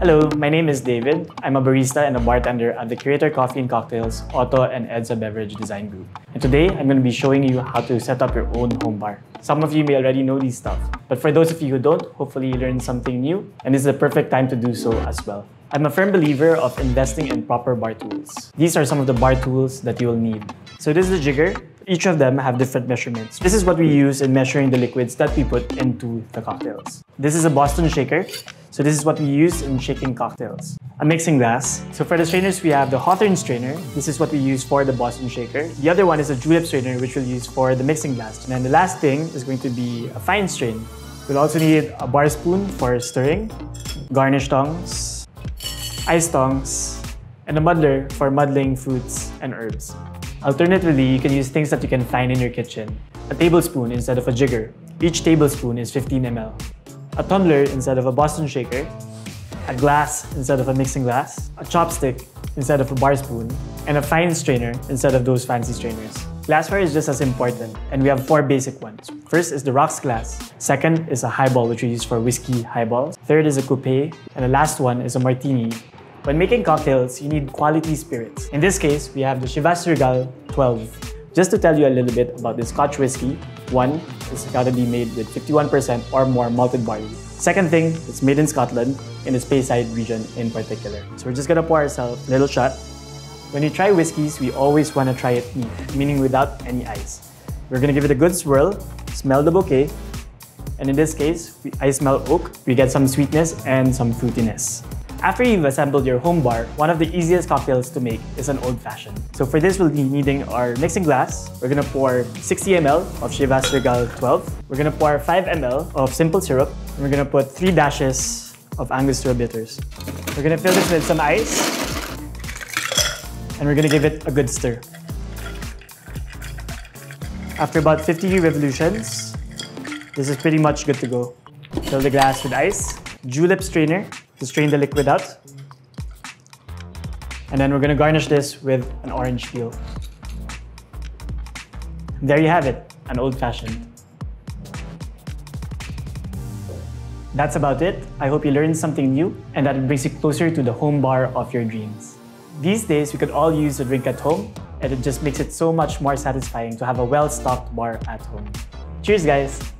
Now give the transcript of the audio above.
Hello, my name is David. I'm a barista and a bartender at the Creator Coffee and Cocktails, Otto and Edsa Beverage Design Group. And today, I'm going to be showing you how to set up your own home bar. Some of you may already know these stuff, but for those of you who don't, hopefully you learned something new, and this is the perfect time to do so as well. I'm a firm believer of investing in proper bar tools. These are some of the bar tools that you will need. So this is a jigger. Each of them have different measurements. This is what we use in measuring the liquids that we put into the cocktails. This is a Boston shaker. So this is what we use in shaking cocktails. A mixing glass. So for the strainers, we have the Hawthorne strainer. This is what we use for the Boston shaker. The other one is a julep strainer, which we'll use for the mixing glass. And then the last thing is going to be a fine strain. We'll also need a bar spoon for stirring, garnish tongs, ice tongs, and a muddler for muddling fruits and herbs. Alternatively, you can use things that you can find in your kitchen. A tablespoon instead of a jigger. Each tablespoon is 15 ml. A tumbler instead of a Boston shaker. A glass instead of a mixing glass. A chopstick instead of a bar spoon. And a fine strainer instead of those fancy strainers. Glassware is just as important, and we have 4 basic ones. First is the rocks glass. Second is a highball, which we use for whiskey highballs. Third is a coupe. And the last one is a martini. When making cocktails, you need quality spirits. In this case, we have the Chivas Regal 12. Just to tell you a little bit about this Scotch whiskey, one, it's got to be made with 51% or more malted barley. Second thing, it's made in Scotland, in the Speyside region in particular. So we're just gonna pour ourselves a little shot. When you try whiskeys, we always want to try it neat, meaning without any ice. We're gonna give it a good swirl, smell the bouquet, and in this case, I smell oak. We get some sweetness and some fruitiness. After you've assembled your home bar, one of the easiest cocktails to make is an old-fashioned. So for this, we'll be needing our mixing glass. We're gonna pour 60 ml of Chivas Regal 12. We're gonna pour 5 ml of simple syrup. And we're gonna put 3 dashes of Angostura bitters. We're gonna fill this with some ice. And we're gonna give it a good stir. After about 50 revolutions, this is pretty much good to go. Fill the glass with ice. Julep strainer to strain the liquid out. And then we're gonna garnish this with an orange peel. And there you have it, an old-fashioned. That's about it. I hope you learned something new and that it brings you closer to the home bar of your dreams. These days, we could all use a drink at home, and it just makes it so much more satisfying to have a well-stocked bar at home. Cheers, guys!